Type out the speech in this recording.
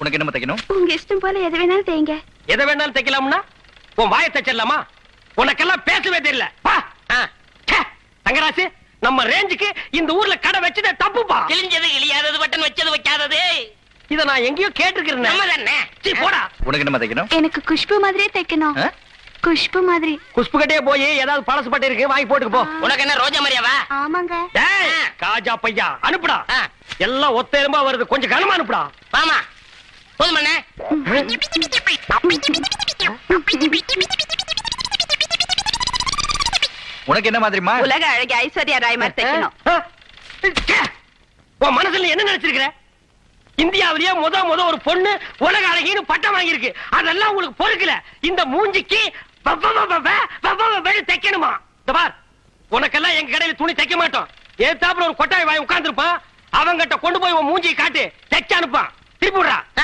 உனக்கு என்ன தைக்கணும்? உங்க இஷ்டம் போல எது வேணாலும் தேங்க. எதை வேணாலும் தைக்கலாம்னா உன் வாயை தைச்சிடலாமா? உனக்கெல்லாம் பேசவே தெரியல. தங்கராசு, நம்ம ரேஞ்சுக்கு இந்த ஊர்ல கடை வச்சதே தப்புப்பா. கிழிஞ்சது கிழியாதது, பட்டன் வச்சது வைக்காதது. இத நான் எங்கேயோ கேட்டிருக்கிறேன். போடா. உனக்கு என்ன தைக்கணும்? எனக்கு குஷ்பு மாதிரியே தைக்கணும். குஷ்பு மாதிரி. குஷ்பு கட்டே போய் ஏதாவது பழசு பட்டு இருக்கு வாங்கி போட்டுக்கு போ. உனக்கு என்ன ரோஜா மரியாவா? ஆமாங்க. காஜா பையா அனுப்புடா. எல்லாம் ஒத்த எலும்பா வருது, கொஞ்சம் கனமா அனுப்புடா. வாமா போதுமண்ணே. உனக்கு என்ன மாதிரிமா? உலக அழகி ஐஸ்வர்யா ராய் மாதிரி தைக்கணும். உன் மனசுல என்ன நினைச்சிருக்கிற? இந்தியாவிலேயே முத ஒரு பொண்ணு உலக அழகின்னு பட்டம் வாங்கியிருக்கு. அதெல்லாம் உங்களுக்கு பொறுக்கல. இந்த மூஞ்சிக்கு தைக்கணுமா? பார், உனக்கெல்லாம் எங்க கடையில துணி தைக்க மாட்டோம். ஏத்தாப்புல ஒரு கொட்டாய் வாங்கி உட்கார்ந்துருப்பான். அவங்கிட்ட கொண்டு போய் உன் மூஞ்சியை காட்டு, தைச்சு அனுப்பான். திருப்பி விடுறா.